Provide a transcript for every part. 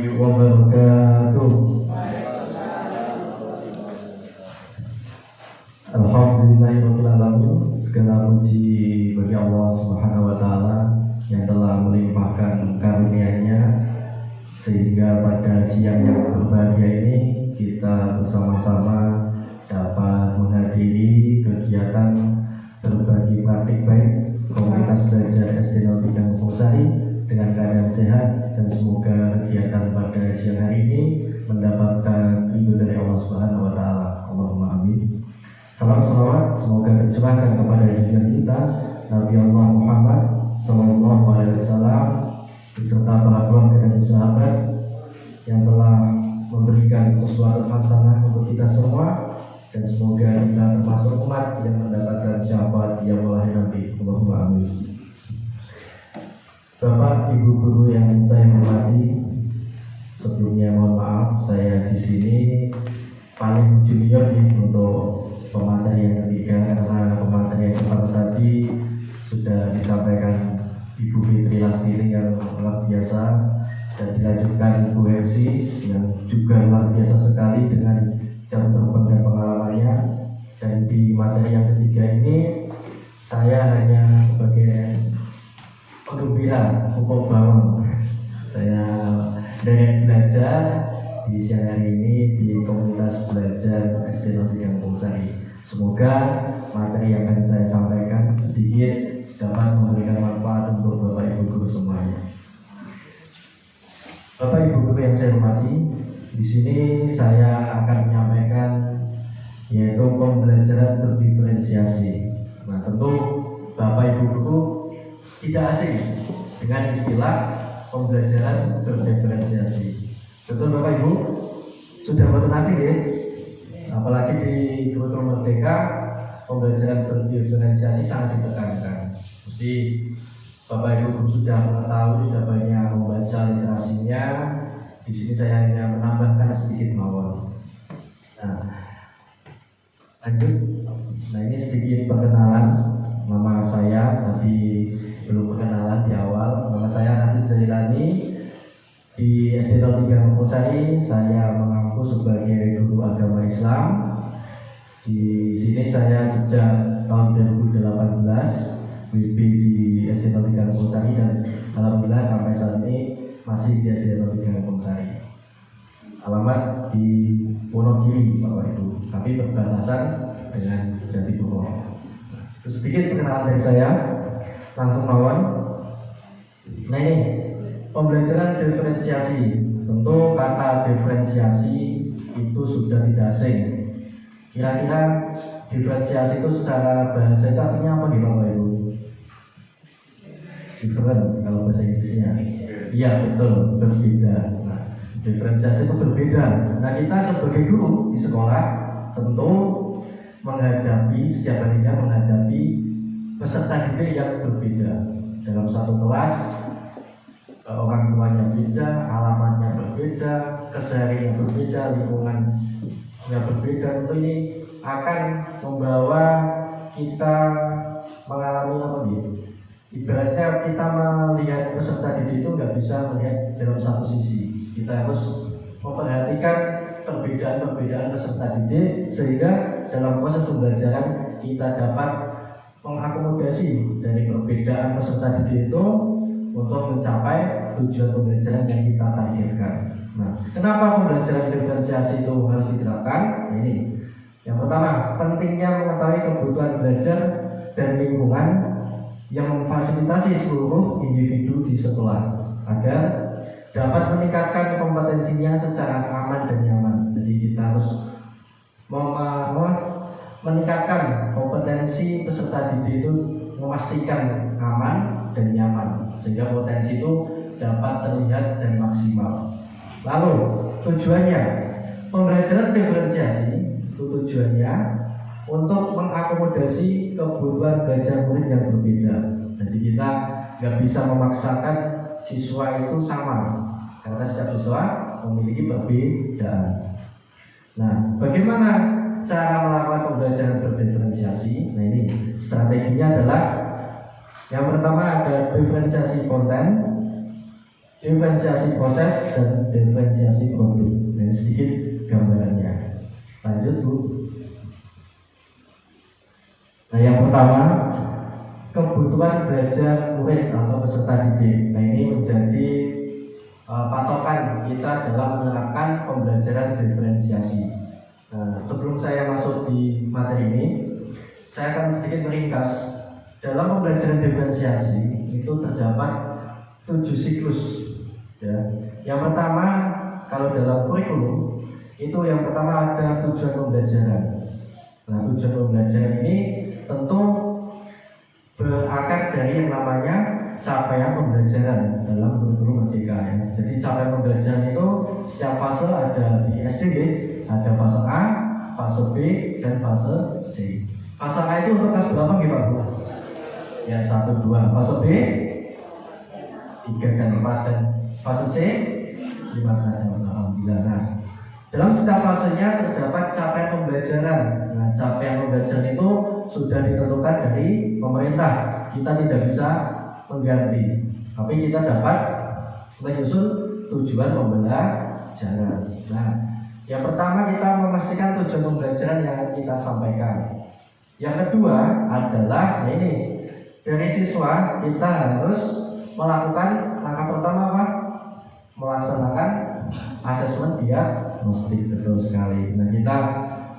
wabarakatuh. Alhamdulillahirabbil alamin. Segala puji bagi Allah Subhanahu wa taala yang telah melimpahkan karunia-Nya sehingga pada siang yang berbahagia ini kita bersama-sama dapat menghadiri kegiatan berbagi praktik baik komunitas belajar SD 03 Kampung Sari dengan keadaan sehat, dan semoga kegiatan pada siang hari ini mendapatkan ridho dari Allah Subhanahu wa taala. Allahumma amin. Salam salawat semoga tercurahkan kepada junjungan kita Nabi Allah Muhammad sallallahu alaihi wasallam beserta para keluarga dan sahabat yang telah memberikan uswatun hasanah untuk kita semua, dan semoga kita termasuk umat yang mendapatkan syafaat yaumul akhir nanti. Allahumma amin. Bapak, Ibu guru yang saya hormati, sebelumnya mohon maaf saya di sini paling junior nih untuk pemateri yang ketiga, karena pemateri yang pertama tadi sudah disampaikan Ibu Fitri Lastiri yang luar biasa, dan dilanjutkan Ibu Hersi yang juga luar biasa sekali dengan jam terbang dan pengalamannya. Dan di materi yang ketiga ini saya hanya sebagai penggembira pupuk bawang. Saya dari belajar di siang hari ini di komunitas belajar SD 03 Kampung Sari. Semoga materi yang akan saya sampaikan sedikit dapat memberikan manfaat untuk Bapak Ibu guru semuanya. Bapak Ibu guru yang saya hormati, di sini saya akan menyampaikan yaitu pembelajaran berdiferensiasi. Nah, tentu Bapak Ibu guru tidak asing dengan istilah pembelajaran berdiferensiasi. Betul Bapak Ibu? Sudah betul asing ya? Apalagi di kurikulum Merdeka, pembelajaran berdiferensiasi sangat ditekankan. Mesti Bapak Ibu sudah mengetahui, sudah banyak membaca literasinya. Di sini saya hanya menambahkan sedikit mawon. Nah, lanjut. Nah, ini sedikit perkenalan. Nama saya tadi belum perkenalan di awal. Nama saya Rasid Zailani. Di SD 03 Kampung Sari saya mengaku sebagai guru agama Islam. Di sini saya sejak tahun 2018 WP di SD 03 Kampung Sari, dan alhamdulillah sampai saat ini masih di SD 03 Kampung Sari. Alamat di Wonogiri Bapak Ibu, tapi berbatasan dengan Jatipuro. Terus sedikit perkenalan dari saya, langsung mawon. Nah, ini pembelajaran diferensiasi. Tentu kata diferensiasi itu sudah tidak asing. Kira-kira diferensiasi itu secara bahasa itu artinya apa nih Bapak Ibu? Different kalau bahasa Inggrisnya. Iya betul, berbeda. Nah, diferensiasi itu berbeda. Nah, kita sebagai guru di sekolah tentu menghadapi setiap harinya menghadapi peserta didik yang berbeda. Dalam satu kelas orang tuanya beda, alamatnya berbeda, keseharian berbeda, lingkungannya berbeda. Tentu ini akan membawa kita mengalami apa gitu? Ibaratnya kita melihat peserta didik itu nggak bisa melihat dalam satu sisi. Kita harus memperhatikan perbedaan-perbedaan peserta didik sehingga dalam proses pembelajaran kita dapat mengakomodasi dari perbedaan peserta didik itu untuk mencapai tujuan pembelajaran yang kita targetkan. Nah, kenapa pembelajaran diferensiasi itu harus diterapkan? Nah, ini yang pertama, pentingnya mengetahui kebutuhan belajar dan lingkungan yang memfasilitasi seluruh individu di sekolah agar dapat meningkatkan kompetensinya secara aman dan nyaman. Jadi kita harus meningkatkan kompetensi peserta didik itu, memastikan aman dan nyaman sehingga potensi itu dapat terlihat dan maksimal. Lalu tujuannya pembelajaran diferensiasi itu tujuannya untuk mengakomodasi kebutuhan belajar murid yang berbeda. Jadi kita nggak bisa memaksakan siswa itu sama karena setiap siswa memiliki perbedaan. Nah, bagaimana cara melakukan pembelajaran berdiferensiasi? Nah, ini strateginya adalah yang pertama ada diferensiasi konten, diferensiasi proses dan diferensiasi produk. Ini sedikit gambarannya. Lanjut Bu. Nah yang pertama, kebutuhan belajar murid atau peserta didik. Nah ini menjadi patokan kita dalam menerapkan pembelajaran diferensiasi. Nah, sebelum saya masuk di materi ini, saya akan sedikit meringkas. Dalam pembelajaran diferensiasi itu terdapat 7 siklus. Ya. Yang pertama, kalau dalam kurikulum itu yang pertama ada tujuan pembelajaran. Nah, tujuan pembelajaran ini tentu berakar dari yang namanya capaian pembelajaran dalam kurikulum merdeka. Ya. Jadi capaian pembelajaran itu setiap fase ada di SDG, ada fase A, fase B, dan fase C. Fase A itu untuk kelas berapa nih Pak Bu? Ya 1, 2. Fase B 3 dan 4 dan fase C 5 dan 6. Nah, dalam setiap fasenya terdapat capaian pembelajaran. Nah, capaian pembelajaran itu sudah ditentukan dari pemerintah. Kita tidak bisa mengganti, tapi kita dapat menyusun tujuan pembelajaran. Nah, yang pertama kita memastikan tujuan pembelajaran yang akan kita sampaikan. Yang kedua adalah ini dari siswa kita harus melakukan langkah pertama apa? Melaksanakan asesmen diagnostik. Betul sekali. Nah kita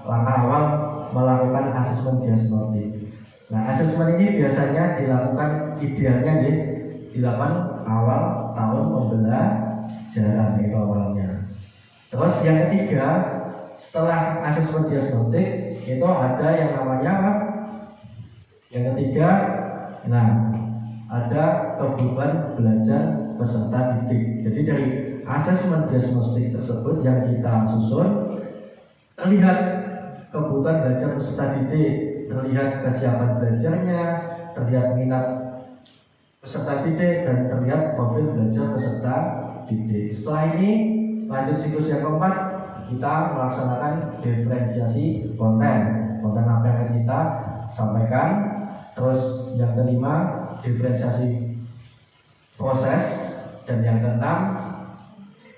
langkah awal melakukan asesmen diagnostik. Nah asesmen ini biasanya dilakukan idealnya dilakukan awal tahun pembelajaran itu awalnya. Terus yang ketiga, setelah asesmen diagnostik itu ada yang namanya apa? Yang ketiga, nah ada kebutuhan belajar peserta didik. Jadi dari asesmen diagnostik tersebut yang kita susun terlihat kebutuhan belajar peserta didik, terlihat kesiapan belajarnya, terlihat minat peserta didik, dan terlihat profil belajar peserta didik. Setelah ini lanjut siklus yang keempat, kita melaksanakan diferensiasi konten apa yang akan kita sampaikan. Terus yang kelima diferensiasi proses, dan yang keenam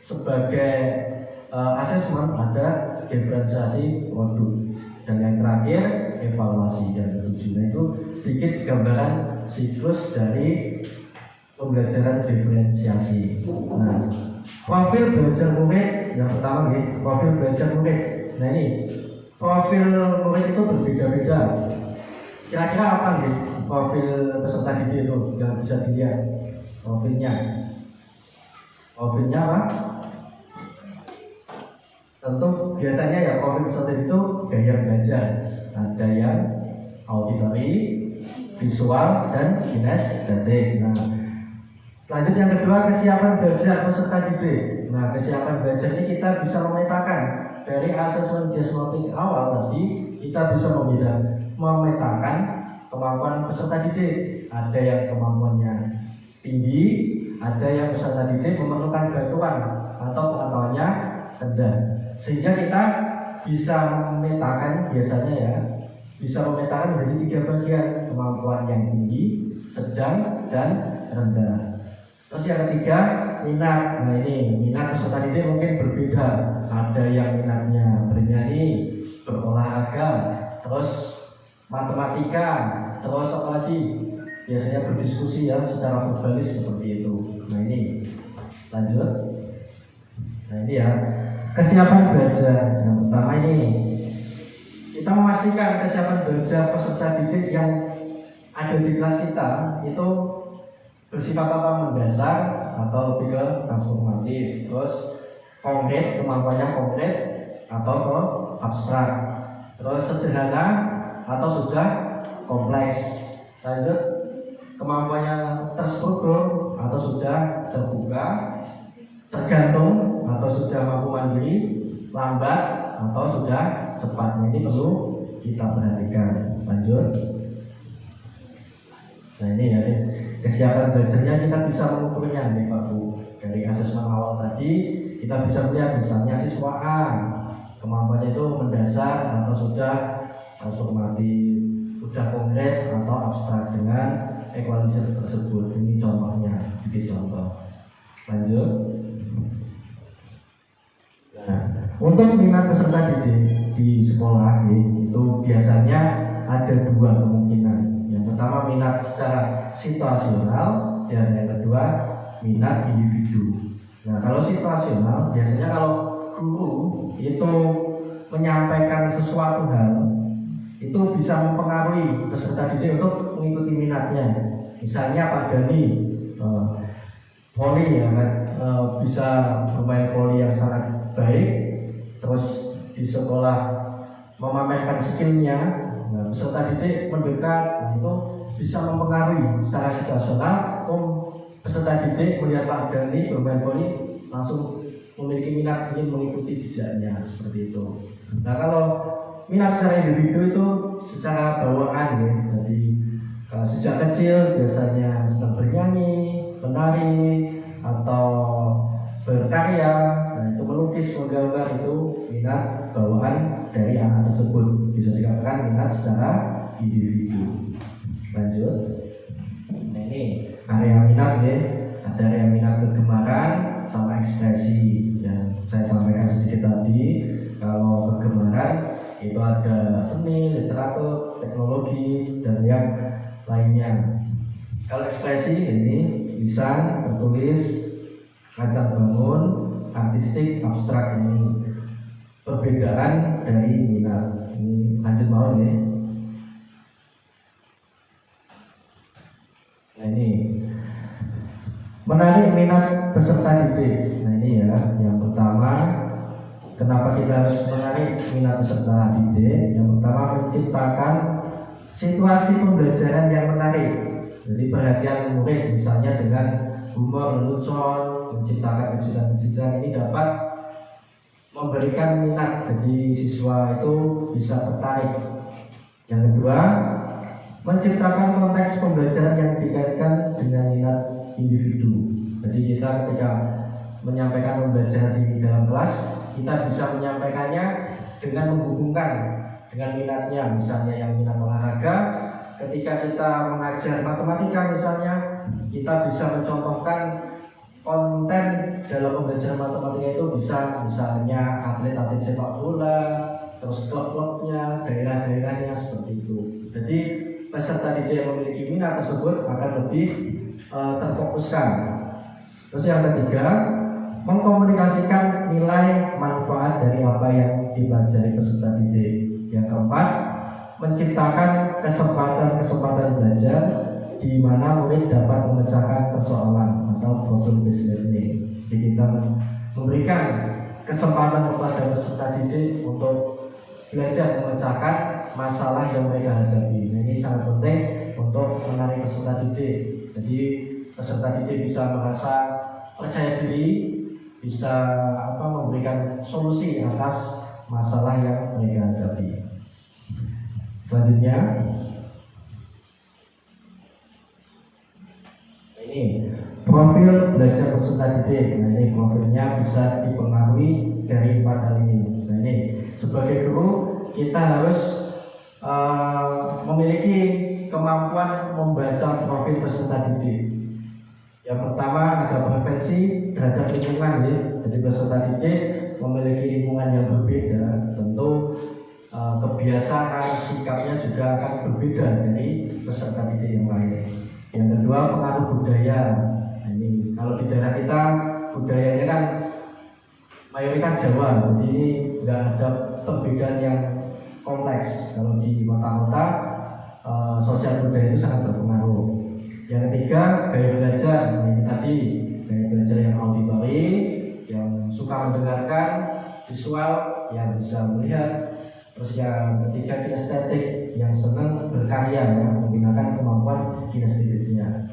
sebagai asesmen ada diferensiasi produk, dan yang terakhir evaluasi dan ketujuh. Nah itu sedikit gambaran siklus dari pembelajaran diferensiasi. Nah profil belajar murid yang pertama nih, profil belajar murid. Nah ini profil murid itu berbeda-beda. Kira-kira apa nih profil peserta didik itu yang bisa dilihat profilnya? Profilnya apa? Tentu biasanya ya profil peserta itu gaya belajar. Ada yang auditory, visual, dan kinestetik. Nah, lanjut yang kedua, kesiapan belajar peserta didik. Nah, kesiapan belajar ini kita bisa memetakan dari asesmen diagnostik awal tadi. Kita bisa memetakan kemampuan peserta didik. Ada yang kemampuannya tinggi, ada yang peserta didik memerlukan bantuan atau pengetahuannya rendah. Sehingga kita bisa memetakan biasanya ya, bisa memetakan menjadi 3 bagian, kemampuan yang tinggi, sedang, dan rendah. Terus yang ketiga, minat. Nah ini minat peserta didik mungkin berbeda. Ada yang minatnya bernyanyi, berolahraga, terus matematika, terus apa lagi? Biasanya berdiskusi ya secara verbalis seperti itu. Nah ini lanjut. Nah ini ya kesiapan belajar. Yang pertama ini kita memastikan kesiapan belajar peserta didik yang ada di kelas kita itu bersifat apa? Mendasar atau lebih ke transformatif. Terus konkret, kemampuannya konkret atau ke abstrak. Terus sederhana atau sudah kompleks. Lanjut, kemampuannya terstruktur atau sudah terbuka, tergantung atau sudah mampu mandiri, lambat atau sudah cepat. Ini perlu kita perhatikan. Lanjut. Nah ini ya kesiapan belajarnya kita bisa mengukurnya nih Pak Bu. Dari asesmen awal tadi kita bisa melihat misalnya siswa A kemampuannya itu mendasar atau sudah transformatif, sudah konkret atau abstrak dengan equalizer tersebut. Ini contohnya, sedikit contoh. Lanjut. Nah, untuk minat peserta didik di sekolah itu biasanya ada dua kemungkinan. Yang pertama minat secara situasional dan yang kedua minat individu. Nah, kalau situasional biasanya kalau guru itu menyampaikan sesuatu hal itu bisa mempengaruhi peserta didik untuk mengikuti minatnya. Misalnya Pak Dani voli ya kan, bisa bermain voli yang sangat baik, terus di sekolah memamerkan skillnya. Nah, peserta didik mendekat, nah, itu bisa mempengaruhi secara situasional. Peserta didik melihat Pak Dani bermain voli langsung memiliki minat ingin mengikuti jejaknya seperti itu. Nah, kalau minat secara individu itu secara bawaan ya. Jadi sejak kecil biasanya senang bernyanyi, menari, atau berkarya, nah itu melukis, menggambar, itu minat bawaan dari anak tersebut. Bisa dikatakan minat secara individu. Lanjut. Nah, ini area minat ya. Ada area minat kegemaran sama ekspresi yang saya sampaikan sedikit tadi. Kalau kegemaran itu ada seni, literatur, teknologi, dan yang lainnya. Kalau ekspresi ini lisan, tertulis, ngajar bangun, artistik, abstrak, ini perbedaan dari minat. Ini lanjut mau ya. Nah, ini menarik minat peserta didik. Nah, ini ya, yang pertama, kenapa kita harus menarik minat peserta didik? Yang pertama, menciptakan situasi pembelajaran yang menarik. Jadi perhatian murid misalnya dengan humor, lelucon, menciptakan kejutan-kejutan, ini dapat memberikan minat, jadi siswa itu bisa tertarik. Yang kedua, menciptakan konteks pembelajaran yang dikaitkan dengan minat individu. Jadi kita ketika menyampaikan pembelajaran di dalam kelas, kita bisa menyampaikannya dengan menghubungkan dengan minatnya. Misalnya yang minat olahraga, ketika kita mengajar matematika misalnya, kita bisa mencontohkan konten dalam pembelajaran matematika itu bisa misalnya atlet-atlet sepak bola, terus klub-klubnya, daerah-daerahnya, seperti itu. Jadi peserta didik yang memiliki minat tersebut akan lebih terfokuskan. Terus yang ketiga, mengkomunikasikan nilai manfaat dari apa yang dipelajari peserta didik. Yang keempat, menciptakan kesempatan belajar di mana murid dapat memecahkan persoalan atau problem based learning. Jadi kita memberikan kesempatan kepada peserta didik untuk belajar memecahkan masalah yang mereka hadapi. Nah, ini sangat penting untuk menarik peserta didik. Jadi peserta didik bisa merasa percaya diri, bisa memberikan solusi atas masalah yang mereka hadapi. Selanjutnya, ini profil belajar peserta didik. Nah, ini profilnya bisa dipengaruhi dari 4 hal ini. Nah, ini sebagai guru kita harus memiliki kemampuan membaca profil peserta didik. Yang pertama ada preferensi terhadap lingkungan ya. Jadi peserta didik memiliki lingkungan yang berbeda, tentu kebiasaan sikapnya juga akan berbeda dari peserta didik yang lain. Yang kedua pengaruh budaya. Nah, ini kalau di daerah kita budayanya kan mayoritas Jawa, jadi ini nggak ada perbedaan yang kompleks. Kalau di kota-kota sosial budaya itu sangat berpengaruh. Yang ketiga gaya belajar. Nah, ini tadi gaya belajar yang auditory, yang suka mendengarkan, visual, yang bisa melihat. Terus yang ketiga kinestetik, yang senang berkarya, ya, menggunakan kemampuan kinestetiknya.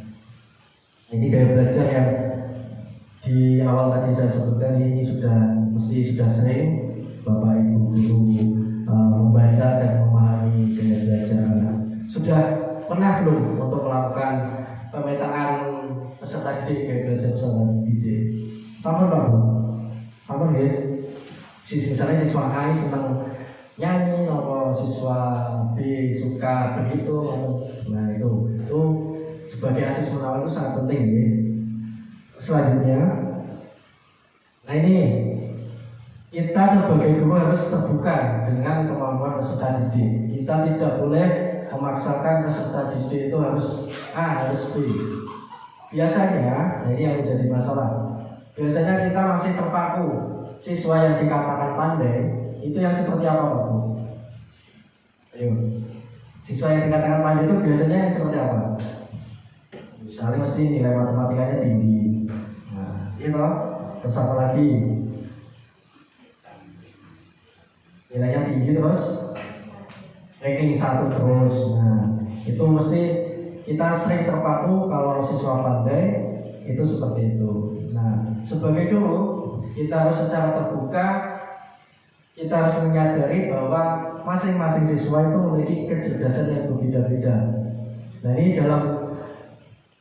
Ini gaya belajar yang di awal tadi saya sebutkan, ini sudah sering Bapak Ibu guru membaca dan memahami gaya belajar anak. Sudah pernah belum untuk melakukan pemetaan peserta didik, gaya belajar peserta didik? Sama Pak Bu? Sama ya? Misalnya siswa A senang nyanyi, atau siswa B suka berhitung. Nah, itu sebagai asesmen awal itu sangat penting ya. Selanjutnya ini kita sebagai guru harus terbuka dengan kemampuan peserta didik. Kita tidak boleh memaksakan peserta didik itu harus A, harus B. Biasanya, nah ini yang menjadi masalah. Biasanya kita masih terpaku siswa yang dikatakan pandai itu yang seperti apa, Pak Bu? Ayo, siswa yang dikatakan pandai itu biasanya yang seperti apa? Misalnya mesti nilai matematikanya tinggi. Nah, itu terus apa lagi? Nilainya tinggi terus ranking 1 terus. Nah, itu mesti kita sering terpaku kalau siswa pandai itu seperti itu. Nah, sebagai guru kita harus secara terbuka, kita harus menyadari bahwa masing-masing siswa itu memiliki kecerdasan yang berbeda-beda. Nah, ini dalam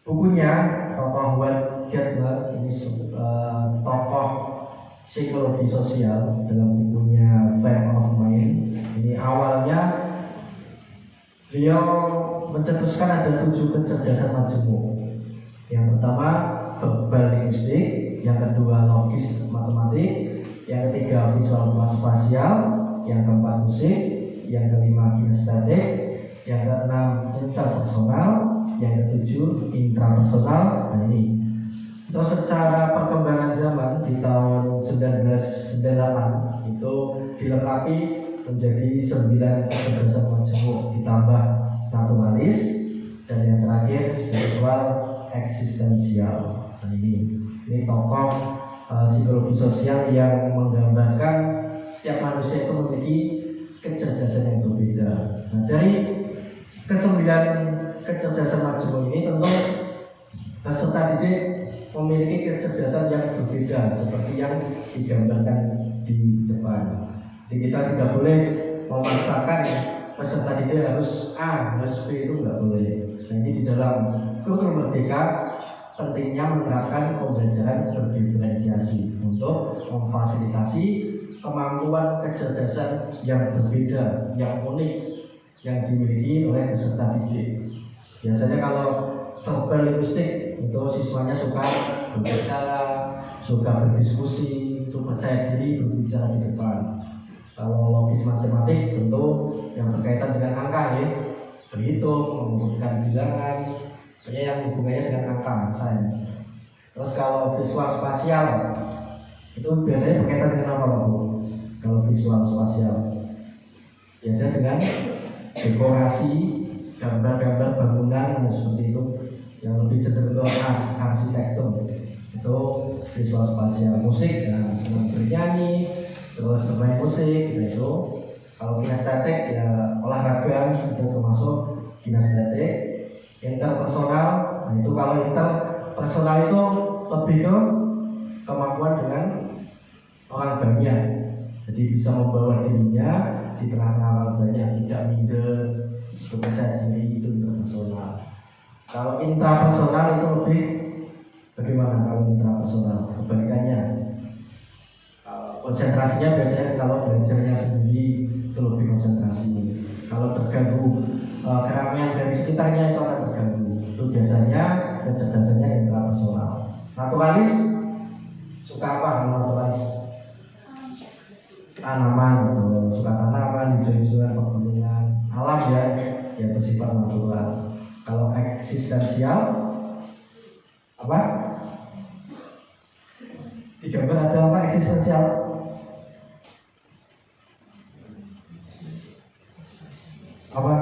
bukunya tokoh Howard Gardner, ini tokoh psikologi sosial dalam bukunya Frame of Mind. Ini awalnya beliau mencetuskan ada 7 kecerdasan majemuk. Yang pertama verbal linguistik, yang kedua logis matematik, yang ketiga visual spasial, yang keempat musik, yang kelima kinestetik, yang keenam interpersonal, yang ketujuh intrapersonal. Nah ini. Terus secara perkembangan zaman di tahun 1998 itu dilengkapi menjadi 9 kecerdasan majemuk ditambah naturalis, dan yang terakhir spiritual eksistensial. Nah ini tokoh psikologi sosial yang menggambarkan setiap manusia itu memiliki kecerdasan yang berbeda. Nah, dari ke-9 kecerdasan majemuk ini tentu peserta didik memiliki kecerdasan yang berbeda seperti yang digambarkan di depan. Jadi kita tidak boleh memaksakan peserta didik harus A, harus B, itu nggak boleh. Nah, ini di dalam Kultur Merdeka pentingnya menerapkan pembelajaran berdiferensiasi untuk memfasilitasi kemampuan kecerdasan yang berbeda, yang unik, yang dimiliki oleh peserta didik. Biasanya kalau verbal linguistik itu siswanya suka berbicara, suka berdiskusi, itu percaya diri berbicara di depan. Kalau logis matematik tentu yang berkaitan dengan angka ya, berhitung, mengumpulkan bilangan, yang hubungannya dengan angka, sains. Terus kalau visual spasial itu biasanya berkaitan dengan apa, Pak Bu? Kalau visual spasial biasanya dengan dekorasi, gambar-gambar bangunan seperti itu, yang lebih cenderung ke arsitektur. Itu visual spasial. Musik, ya senang bernyanyi, terus bermain musik, itu. Kalau kinestetik ya olahraga, itu termasuk kinestetik. Interpersonal, nah itu kalau interpersonal itu lebih ke kemampuan dengan orang banyak, jadi bisa membawa dirinya di tengah-tengah orang banyak, tidak minder, percaya diri, itu interpersonal. Kalau intrapersonal itu lebih bagaimana? Kalau intrapersonal kebalikannya, konsentrasinya biasanya kalau belajarnya sendiri itu lebih konsentrasi. Kalau terganggu keramaian dari sekitarnya itu akan terganggu. Itu biasanya kecerdasannya intrapersonal. Naturalis suka apa? Naturalis tanaman, suka tanaman, hijau-hijauan, pegunungan, alam ya bersifat natural. Kalau eksistensial apa? Di gambar ada apa eksistensial? Apa?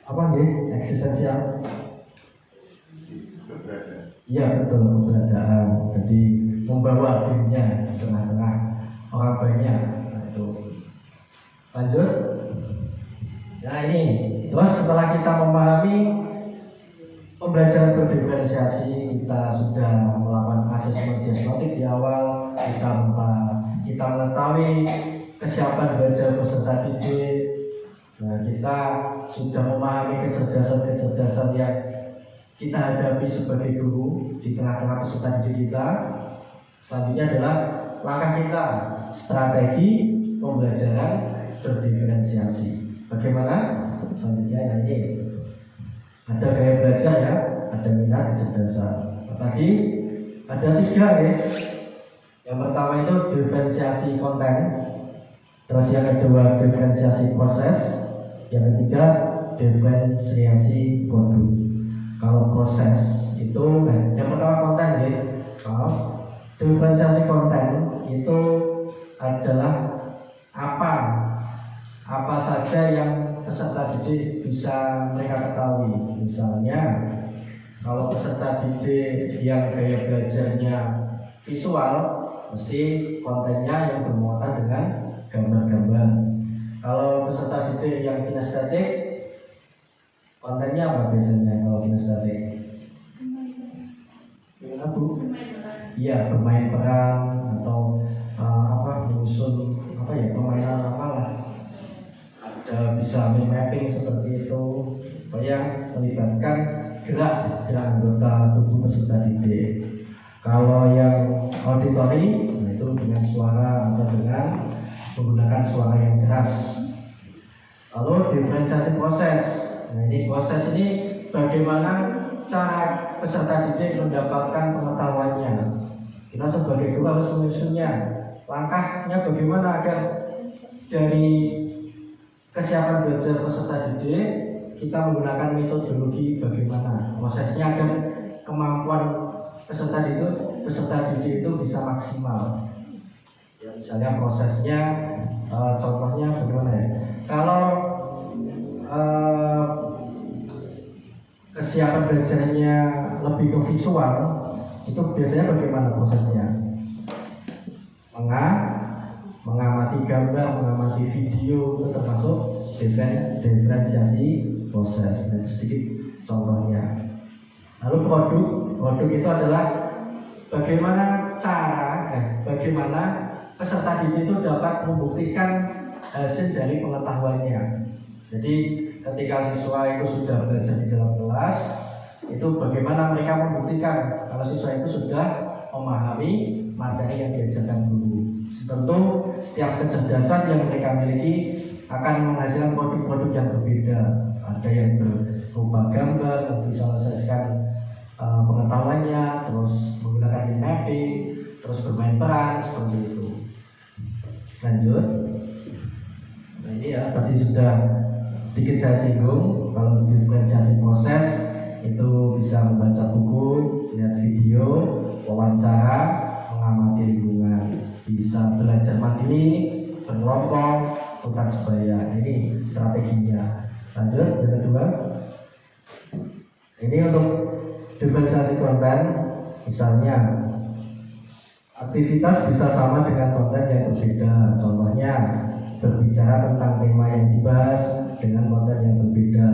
Apa nih eksistensial? Iya betul, keberadaan. Jadi membawa dirinya di tengah-tengah orang banyak. Nah, itu. Lanjut. Nah ini. Terus setelah kita memahami pembelajaran berdiferensiasi, kita sudah melakukan asesmen diagnostik di awal, kita mengetahui kesiapan belajar peserta didik. Nah, kita sudah memahami kecerdasan yang kita hadapi sebagai guru di tengah-tengah peserta didik kita. Selanjutnya adalah langkah kita, strategi pembelajaran berdiferensiasi. Bagaimana? Selanjutnya nanti. Ada gaya belajar ya, ada minat, kecerdasan. Tadi ada 3 ya. Yang pertama itu diferensiasi konten, terus yang kedua diferensiasi proses, yang ketiga diferensiasi produk. Kalau proses itu yang pertama konten ya. Diferensiasi konten itu adalah apa saja yang peserta didik bisa mereka ketahui. Misalnya kalau peserta didik yang gaya belajarnya visual, mesti kontennya yang bermuatan dengan gambar-gambar. Kalau peserta didik yang kinestetik, kontennya apa biasanya kalau kinestetik? Gimana Bu? Iya, bermain peran atau menyusun permainan apalah. Ada bisa mapping seperti itu, yang melibatkan gerak anggota tubuh peserta didik. Kalau yang auditori, itu dengan suara atau dengan menggunakan suara yang keras. Lalu diferensiasi proses. Nah, ini proses ini bagaimana cara peserta didik mendapatkan pengetahuannya. Kita sebagai guru harus menyusunnya. Langkahnya bagaimana agar dari kesiapan belajar peserta didik kita menggunakan metodologi bagaimana prosesnya agar kemampuan peserta didik itu bisa maksimal. Ya, misalnya prosesnya, contohnya bagaimana ya? Kalau kesiapan belajarnya lebih ke visual, itu biasanya bagaimana prosesnya? Mengamati gambar, mengamati video, itu termasuk diferensiasi proses. Nah, sedikit contohnya. Lalu produk itu adalah bagaimana peserta didik itu dapat membuktikan hasil dari pengetahuannya. Jadi ketika siswa itu sudah belajar di dalam kelas, itu bagaimana mereka membuktikan kalau siswa itu sudah memahami materi yang diajarkan guru. Tentu setiap kecerdasan yang mereka miliki akan menghasilkan produk-produk yang berbeda. Ada yang berupa gambar, memvisualisasikan pengetahuannya, terus menggunakan mapping, terus bermain peran, seperti itu. Lanjut. Nah, ini ya tadi sudah sedikit saya singgung. Kalau diferensiasi proses itu bisa membaca buku, lihat video, wawancara, mengamati lingkungan, bisa belajar mandiri, berkelompok, tukar sebaya. Ini strateginya. Lanjut, yang kedua. Ini untuk diferensiasi konten, misalnya aktivitas bisa sama dengan konten yang berbeda. Contohnya berbicara tentang tema yang dibahas dengan konten yang berbeda.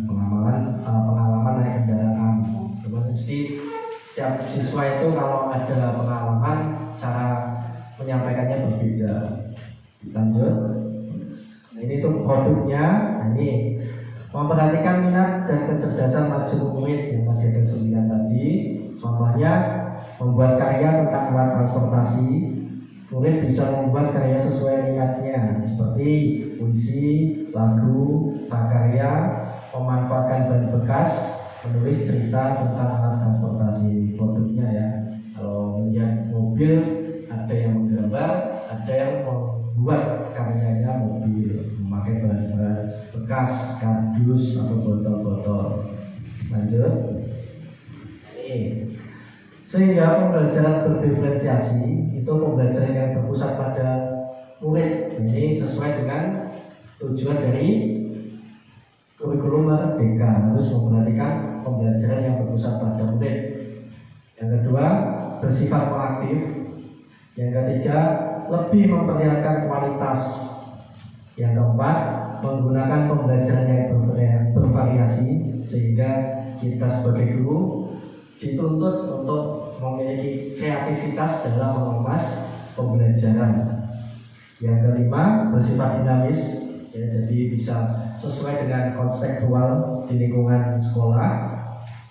Pengalaman naik kendaraan. Mesti setiap siswa itu kalau ada pengalaman, cara menyampaikannya berbeda. Lanjut. Nah, ini tuh produknya. Nah, ini memperhatikan minat dan kecerdasan majemuk murid yang tadi ada 9 tadi. Contohnya membuat karya tentang alat transportasi. Murid bisa membuat karya sesuai minatnya, seperti puisi, lagu, prakarya, memanfaatkan ban bekas, menulis cerita tentang alat transportasi. Produknya ya, kalau melihat mobil, ada yang menggambar, ada yang membuat karyanya mobil, memakai bahan-bahan bekas, kardus atau botol-botol. Lanjut. Sehingga pembelajaran berdiferensiasi itu pembelajaran yang berpusat pada murid. Ini sesuai dengan tujuan dari kurikulum Merdeka, harus memperhatikan pembelajaran yang berpusat pada murid. Yang kedua, bersifat proaktif. Yang ketiga, lebih memperlihatkan kualitas. Yang keempat, menggunakan pembelajaran yang bervariasi sehingga kita sebagai guru dituntut untuk memiliki kreativitas dalam mengemas pembelajaran. Yang kelima, bersifat dinamis, ya, jadi bisa sesuai dengan konseptual di lingkungan sekolah.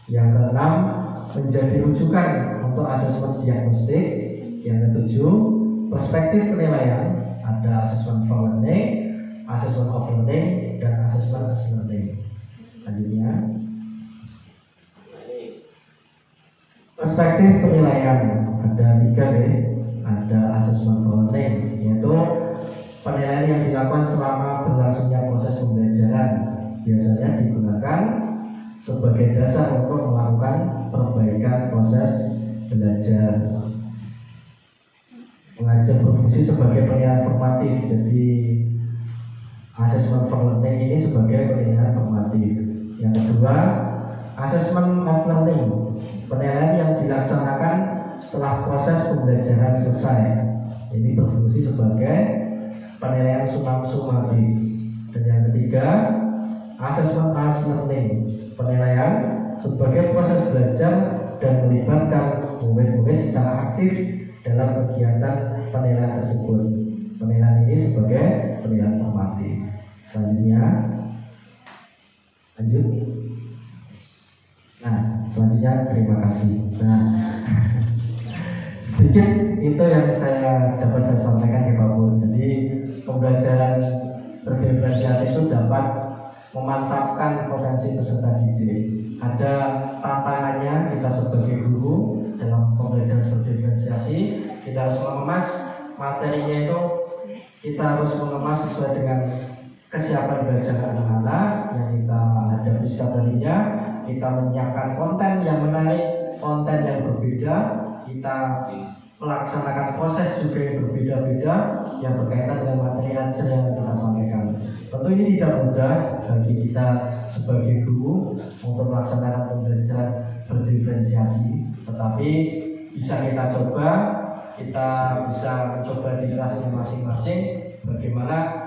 Yang keenam, menjadi rujukan untuk asesmen diagnostik. Yang ketujuh, perspektif penilaian, ada asesmen for learning, asesmen of learning, dan asesmen learning. Selanjutnya, perspektif penilaian ada 3 ya. Ada assessment for learning, yaitu penilaian yang dilakukan selama berlangsungnya proses pembelajaran, biasanya digunakan sebagai dasar untuk melakukan perbaikan proses belajar. Mengajar berfungsi sebagai penilaian formatif, jadi assessment for learning ini sebagai penilaian formatif. Yang kedua, assessment of learning, penilaian yang dilaksanakan setelah proses pembelajaran selesai. Ini berfungsi sebagai penilaian sumatif. Dan yang ketiga, assessment as learning, penilaian sebagai proses belajar dan melibatkan murid-murid secara aktif dalam kegiatan penilaian tersebut. Penilaian ini sebagai penilaian formatif. Selanjutnya, lanjut. Nah, selanjutnya terima kasih. Nah, sedikit itu yang dapat saya sampaikan ya Pak Bu. Jadi pembelajaran berdiferensiasi itu dapat memantapkan potensi peserta didik. Ada tantangannya kita sebagai guru dalam pembelajaran berdiferensiasi. Kita harus mengemas materinya itu, kita harus mengemas sesuai dengan kesiapan belajar anak-anak yang kita hadapi setiap harinya. Kita menyiapkan konten yang menarik, konten yang berbeda, kita melaksanakan proses juga yang berbeda-beda yang berkaitan dengan materi ajar yang kita sampaikan. Tentu ini tidak mudah bagi kita sebagai guru untuk melaksanakan pembelajaran berdiferensiasi, tetapi bisa kita coba, kita bisa mencoba di kelasnya masing-masing bagaimana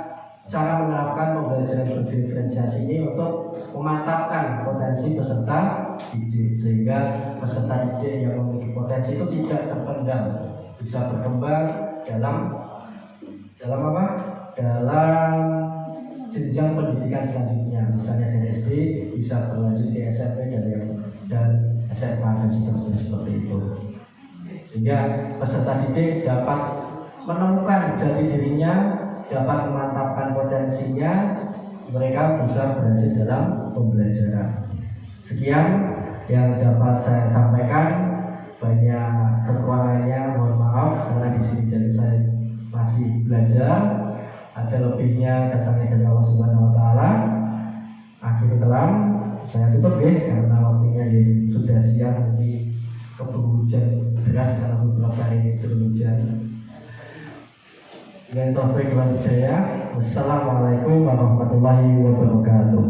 cara menerapkan pembelajaran berdiferensiasi ini untuk memantapkan potensi peserta didik, sehingga peserta didik yang memiliki potensi itu tidak terpendam, bisa berkembang dalam apa? Dalam jenjang pendidikan selanjutnya, misalnya dari SD bisa berlanjut di SMP dan SMA dan seterusnya seperti itu, sehingga peserta didik dapat menemukan jati dirinya, dapat memantapkan potensinya, mereka bisa berhasil dalam pembelajaran. Sekian yang dapat saya sampaikan, banyak kekurangannya mohon maaf karena di sini jadi saya masih belajar, ada lebihnya datangnya dari Allah Subhanahu Wa Taala. Akhir kelam saya tutup ya karena waktunya sudah siang, nanti keburu hujan deras karena beberapa hari ini turun hujan. Dengan taufik wal hidayah. Wassalamualaikum warahmatullahi wabarakatuh.